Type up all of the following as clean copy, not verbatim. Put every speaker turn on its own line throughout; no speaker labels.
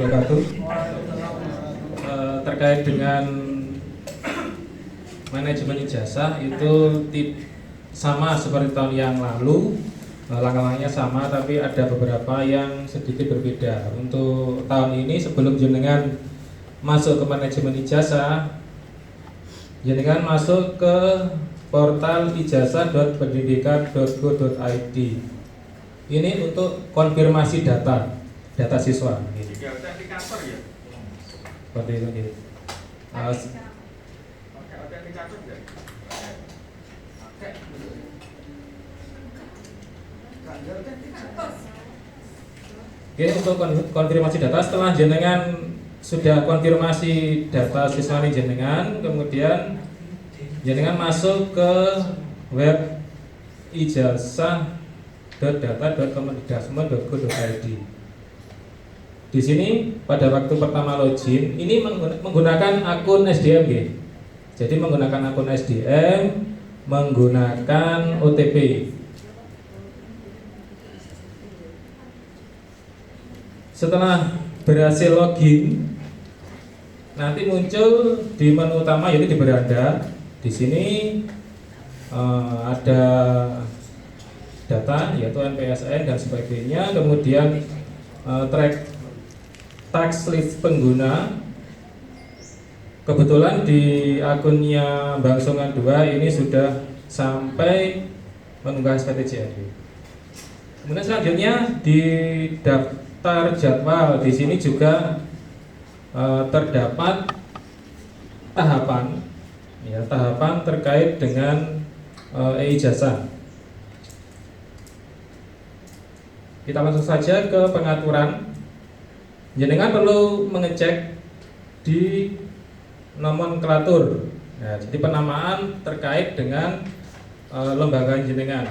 wabarakatuh. Terkait dengan manajemen ijazah itu sama seperti tahun yang lalu, langkah-langkahnya sama, tapi ada beberapa yang sedikit berbeda. Untuk tahun ini sebelum jenengan masuk ke manajemen ijazah, jenengan masuk ke portal ijazah.pendidikan.go.id. Ini untuk konfirmasi data siswa.
Tiga autentikator ya?
Seperti itu gitu.
Pakai autentikator ya? Pakai.
Oke, untuk konfirmasi data, setelah jenengan sudah konfirmasi data siswa ini jenengan, kemudian jenengan masuk ke web ijazah.data.kemendikbudristek.go.id. Di sini pada waktu pertama login ini menggunakan akun SDM ya. Jadi menggunakan akun SDM, menggunakan OTP. Setelah berhasil login, nanti muncul di menu utama yaitu di beranda. Di sini ada data yaitu NPSN dan sebagainya, kemudian track tax list pengguna. Kebetulan di akunnya Bang Songan 2 ini sudah sampai mengunggah SPTJAD. Kemudian selanjutnya di daftar jadwal, di sini juga terdapat tahapan terkait dengan e-ijazah. Kita langsung saja ke pengaturan. Jenengan perlu mengecek di nomenklatur. Nah, jadi penamaan terkait dengan lembaga jenengan.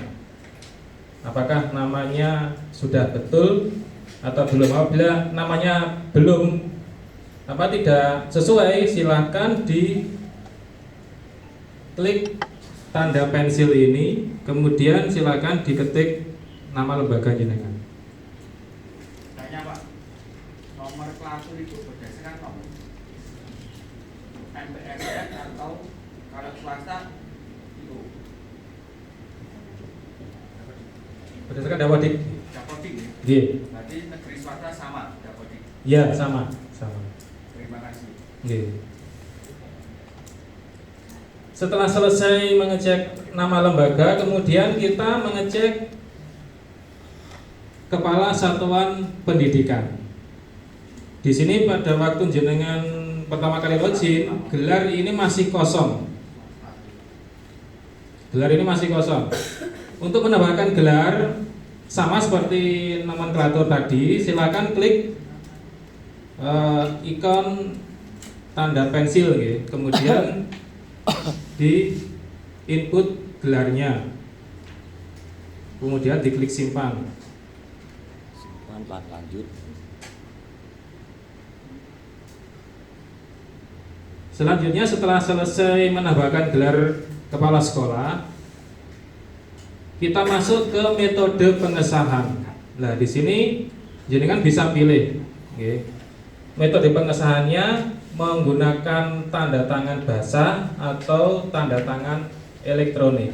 Apakah namanya sudah betul atau belum? Apabila namanya belum tidak sesuai, silahkan di klik tanda pensil ini, kemudian silakan diketik nama lembaga jenengan.
Nomor klatur itu berdasarkan nomor MPSN atau kalau swasta itu
berdasarkan Dapodik.
Dapodik ya?
Iya.
Berarti negeri swasta sama Dapodik?
Iya, sama.
Terima kasih.
Iya. Setelah selesai mengecek nama lembaga, kemudian kita mengecek Kepala Satuan Pendidikan. Di sini pada waktu jenengan pertama kali login, gelar ini masih kosong. Untuk menambahkan gelar sama seperti nomenklatur tadi, silakan klik ikon tanda pensil ya. Kemudian di input gelarnya. Kemudian diklik simpan.
Lanjut.
Selanjutnya setelah selesai menambahkan gelar kepala sekolah, kita masuk ke metode pengesahan. Nah, di sini jenengan bisa pilih. Metode pengesahannya menggunakan tanda tangan basah atau tanda tangan elektronik.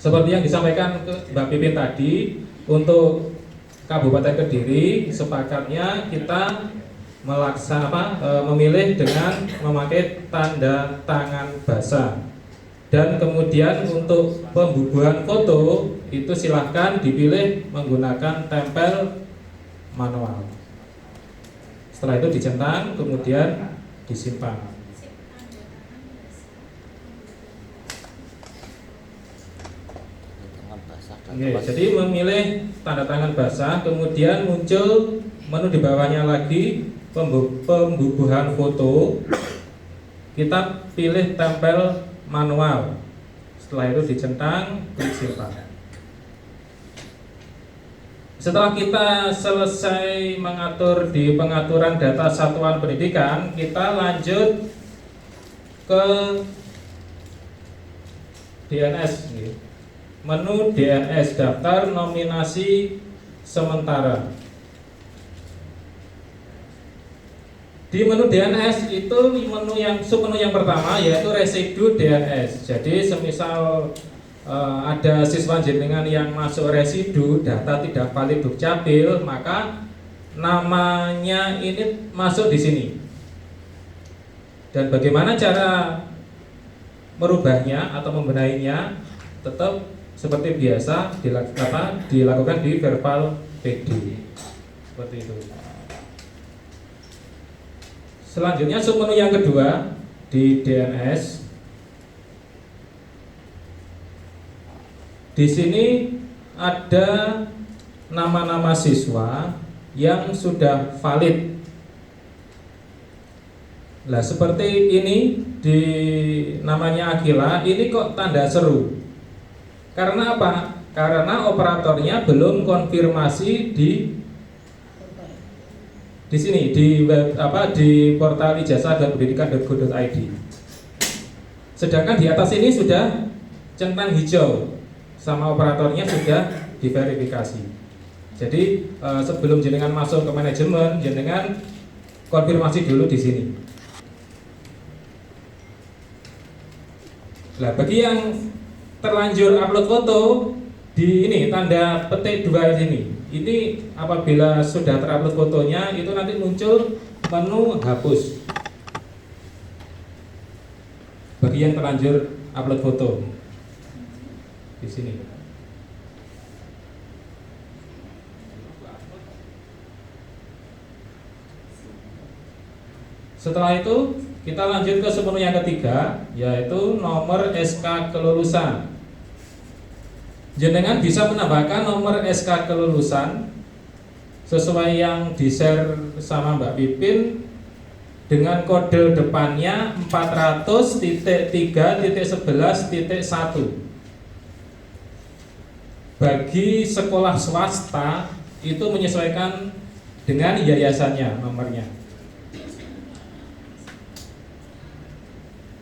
Seperti yang disampaikan ke Mbak Pipin tadi, untuk Kabupaten Kediri sepakatnya kita memilih dengan memakai tanda tangan basah. Dan kemudian untuk pembubuhan foto itu silahkan dipilih menggunakan tempel manual. Setelah itu dicentang, kemudian disimpan. Jadi memilih tanda tangan basah, kemudian muncul menu di bawahnya lagi pembubuhan foto. Kita pilih tempel manual. Setelah itu dicentang, klik simpan. Setelah kita selesai mengatur di pengaturan data satuan pendidikan, kita lanjut ke DNS. Menu DNS, daftar nominasi sementara. Di menu DNS itu menu yang submenu yang pertama yaitu residu DNS. Jadi semisal ada siswa jenengan yang masuk residu data tidak valid dukcapil, maka namanya ini masuk di sini. Dan bagaimana cara merubahnya atau membenahinya? Tetap seperti biasa dilakukan di verbal PD. Seperti itu. Selanjutnya submenu yang kedua di DNS. Di sini ada nama-nama siswa yang sudah valid. Nah, seperti ini di namanya Akila, ini kok tanda seru. Karena apa? Karena operatornya belum konfirmasi di sini di web di portal ijazah.pendidikan.go.id. Sedangkan di atas ini sudah centang hijau sama operatornya sudah diverifikasi. Jadi sebelum jenengan masuk ke manajemen, jenengan konfirmasi dulu di sini. Nah, bagi yang terlanjur upload foto di ini tanda petik 2 ini. Ini apabila sudah terupload fotonya itu nanti muncul menu hapus. Bagi yang terlanjur upload foto di sini. Setelah itu kita lanjut ke submenu yang ketiga, yaitu nomor SK kelulusan. Jenengan bisa menambahkan nomor SK kelulusan sesuai yang di-share sama Mbak Pipin dengan kode depannya 400.3.11.1. Bagi sekolah swasta itu menyesuaikan dengan yayasannya nomornya.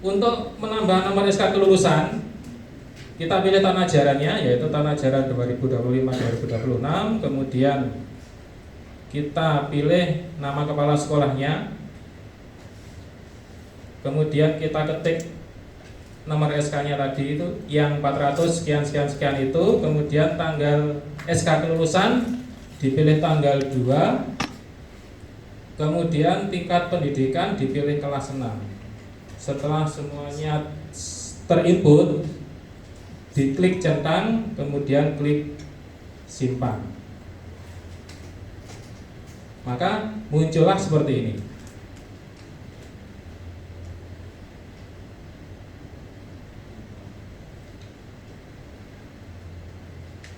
Untuk menambah nomor SK kelulusan, kita pilih tahun ajarannya, yaitu tahun ajaran 2025-2026. Kemudian kita pilih nama kepala sekolahnya. Kemudian kita ketik nomor SK-nya tadi itu yang 400 sekian itu. Kemudian tanggal SK kelulusan dipilih tanggal 2. Kemudian tingkat pendidikan dipilih kelas 6. Setelah semuanya terinput, diklik centang, kemudian klik simpan. Maka muncullah seperti ini.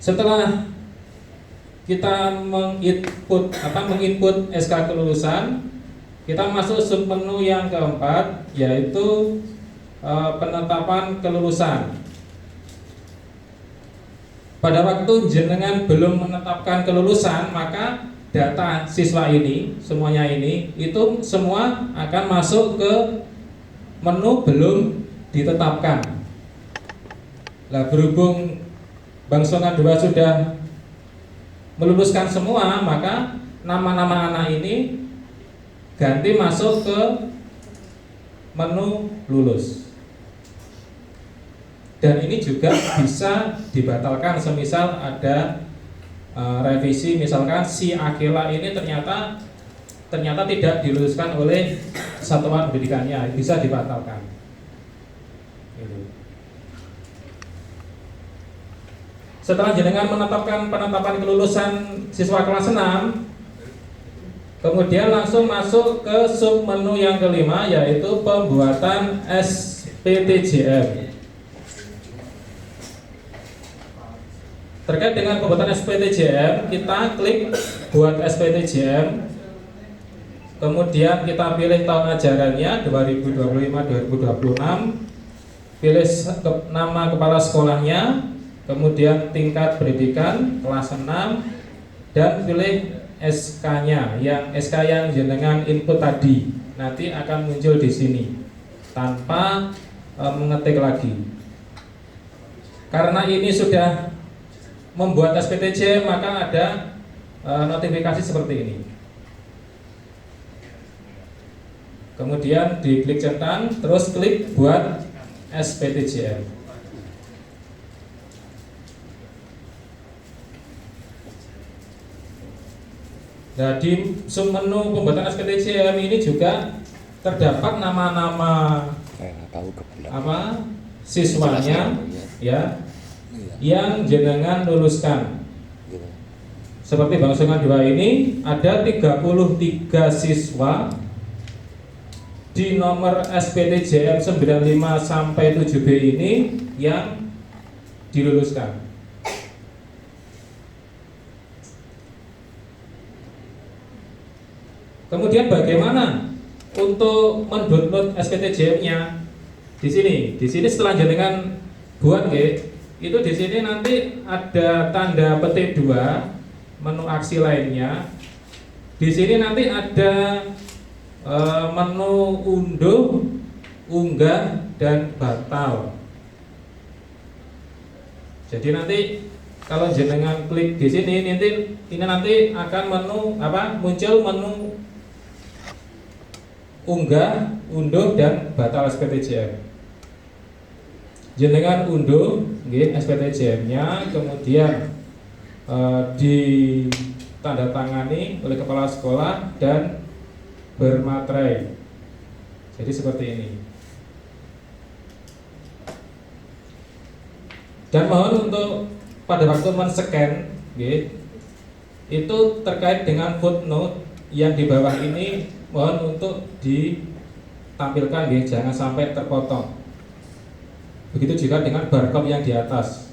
Setelah kita menginput SK kelulusan, kita masuk submenu yang keempat, yaitu penetapan kelulusan. Pada waktu jenengan belum menetapkan kelulusan, maka data siswa ini, semuanya ini, itu semua akan masuk ke menu belum ditetapkan. Nah, berhubung Bang Songa 2 sudah meluluskan semua, maka nama-nama anak ini ganti masuk ke menu lulus. Dan ini juga bisa dibatalkan semisal ada revisi, misalkan si Akila ini ternyata tidak diluluskan oleh satuan pendidikannya, bisa dibatalkan. Setelah jenengan menetapkan penetapan kelulusan siswa kelas 6, kemudian langsung masuk ke submenu yang kelima, yaitu pembuatan SPTJM. Terkait dengan pembuatan SPTJM, kita klik buat SPTJM. Kemudian kita pilih tahun ajarannya 2025-2026. Pilih nama kepala sekolahnya, kemudian tingkat pendidikan kelas 6, dan pilih SK-nya, SK yang jenengan input tadi nanti akan muncul di sini tanpa mengetik lagi. Karena ini sudah membuat SPTJ, maka ada notifikasi seperti ini. Kemudian diklik centang, terus klik buat SPTJM. Nah, di submenu pembuatan SPTJM ini juga terdapat nama-nama siswanya ya yang jenengan luluskan. Seperti Bang Sungan 2 ini ada 33 siswa di nomor SPTJM 95 sampai 7B ini yang diluluskan. Kemudian bagaimana untuk mendownload SPTJM-nya? Di sini setelah jenengan buat itu di sini nanti ada tanda petik 2 menu aksi lainnya. Di sini nanti ada menu unduh, unggah dan batal. Jadi nanti kalau jenengan klik di sini nanti akan muncul menu unggah, unduh dan batal SPTJM. Jenengan unduh SPTJM-nya, kemudian ditandatangani oleh kepala sekolah dan bermaterai. Jadi seperti ini. Dan mohon untuk pada waktu men-scan itu terkait dengan footnote yang di bawah ini, mohon untuk ditampilkan jangan sampai terpotong. Begitu juga dengan barcode yang di atas.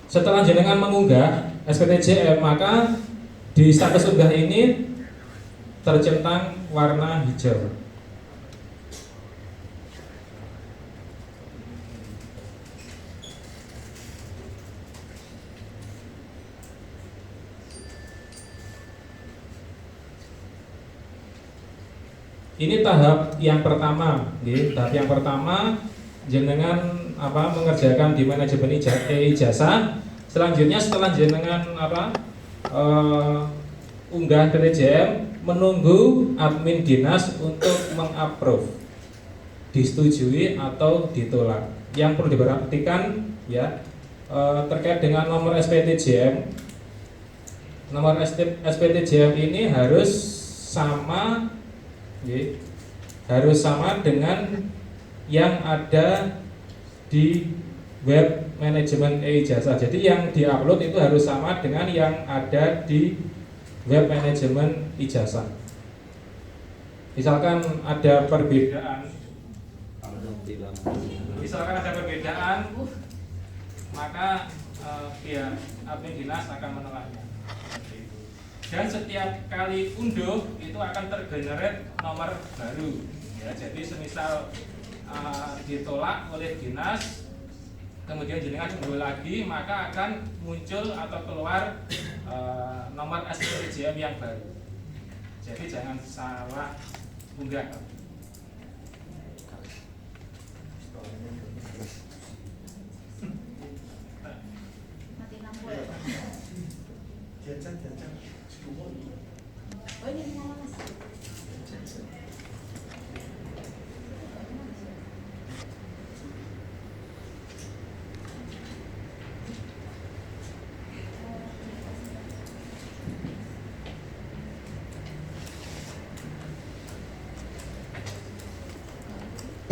Setelah jenengan mengunggah SPTJM, maka di status unggah ini tercentang warna hijau. Ini tahap yang pertama, tahap yang pertama jenengan mengerjakan di manajemen ijazah. Selanjutnya setelah jenengan unggah SPTJM, menunggu admin dinas untuk mengapprove, disetujui atau ditolak. Yang perlu diperhatikan terkait dengan nomor SPTJM. Nomor SPTJM ini harus sama dengan yang ada di web manajemen ijazah. Jadi yang diupload itu harus sama dengan yang ada di web manajemen ijazah. Misalkan ada perbedaan, maka pihak admin dinas akan menolaknya. Dan setiap kali unduh itu akan tergenerate nomor baru. Jadi semisal ditolak oleh dinas, kemudian jenengan unduh lagi, maka akan muncul atau keluar nomor SPTJM yang baru. Jadi jangan salah unggah.
Oh, ini nyala Mas.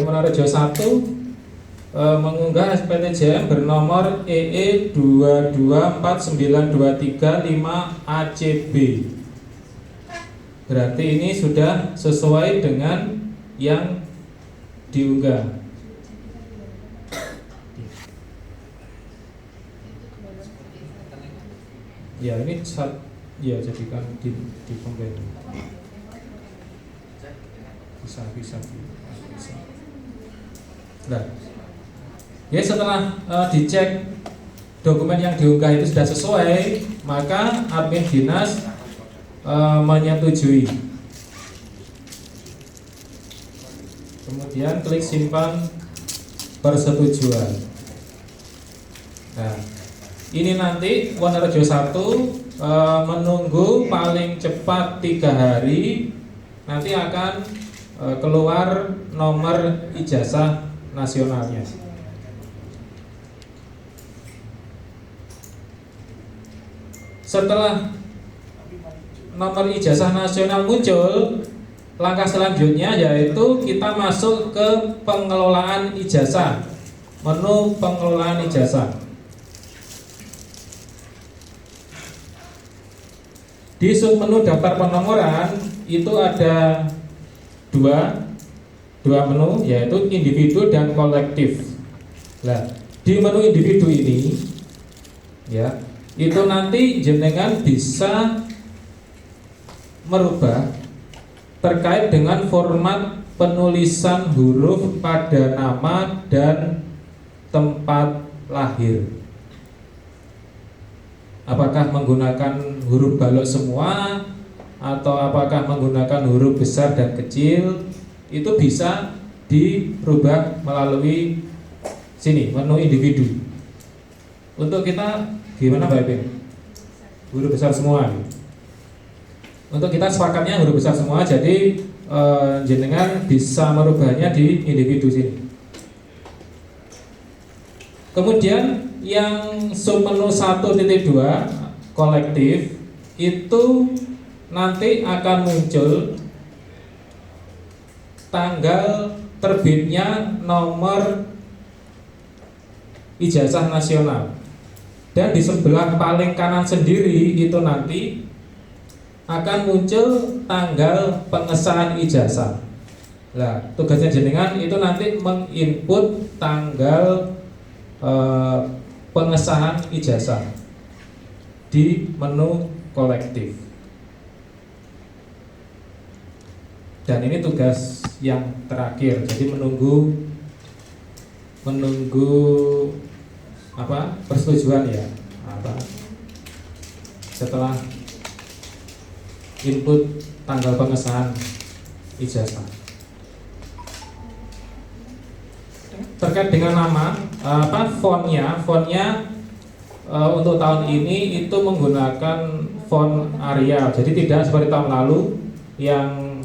Menarejo 1 mengunggah SPTJM bernomor EE 2249235ACB. Berarti ini sudah sesuai dengan yang diunggah. Ya ini jadikan di pembeda. Bisa. Nah, setelah dicek dokumen yang diunggah itu sudah sesuai, maka admin dinas menyetujui. Kemudian klik simpan persetujuan. Nah, ini nanti Wonorejo 1 menunggu paling cepat 3 hari nanti akan keluar nomor ijazah nasionalnya. Setelah nomor ijazah nasional muncul, langkah selanjutnya yaitu kita masuk ke pengelolaan ijazah, menu pengelolaan ijazah. Di submenu daftar penomoran itu ada dua menu, yaitu individu dan kolektif. Nah, di menu individu ini ya, itu nanti jenengan bisa merubah terkait dengan format penulisan huruf pada nama dan tempat lahir. Apakah menggunakan huruf balok semua atau apakah menggunakan huruf besar dan kecil, itu bisa dirubah melalui sini, menu individu. Untuk kita gimana Mbak Ipin? Huruf besar semua. Untuk kita sepakatnya huruf besar semua, jadi jenengan bisa merubahnya di individu sini. Kemudian yang submenu 1.2 kolektif itu nanti akan muncul tanggal terbitnya nomor ijazah nasional. Dan di sebelah paling kanan sendiri itu nanti akan muncul tanggal pengesahan ijazah. Nah, tugasnya jenengan itu nanti menginput tanggal pengesahan ijazah di menu kolektif. Dan ini tugas yang terakhir. Jadi menunggu persetujuan ya, setelah input tanggal pengesahan ijazah. Terkait dengan nama, fontnya untuk tahun ini itu menggunakan font Arial. Jadi tidak seperti tahun lalu yang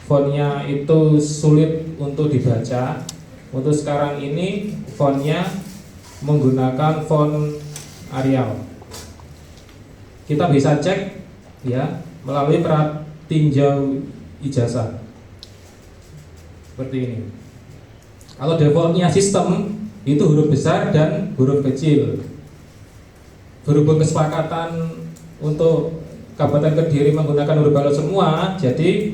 fontnya itu sulit untuk dibaca. Untuk sekarang ini fontnya menggunakan font Arial. Kita bisa cek ya melalui perat tinjau ijazah seperti ini. Kalau defaultnya sistem itu huruf besar dan huruf kecil. Berhubung kesepakatan untuk Kabupaten Kediri menggunakan huruf balok semua, jadi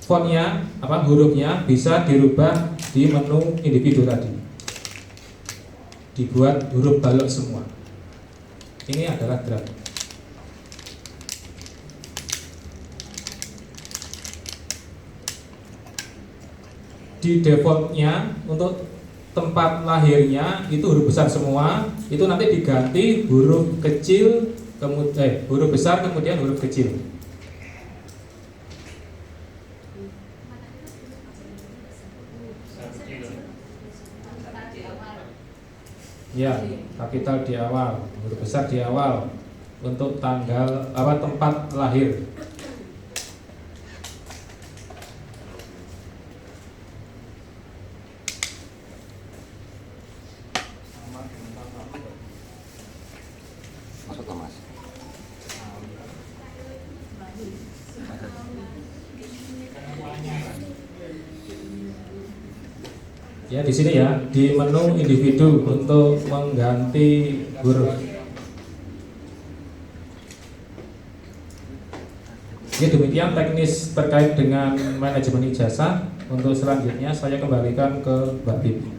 fontnya hurufnya bisa dirubah di menu individu tadi, dibuat huruf balok semua. Ini adalah draft. Di defaultnya untuk tempat lahirnya itu huruf besar semua, itu nanti diganti huruf kecil, huruf besar kemudian huruf kecil. Ya, kapital di awal, huruf besar di awal untuk tanggal tempat lahir.
Masuk Mas.
Ya di sini ya, di menu individu untuk mengganti huruf. Ya demikian teknis terkait dengan manajemen ijazah. Untuk selanjutnya saya kembalikan ke Mbak Bib.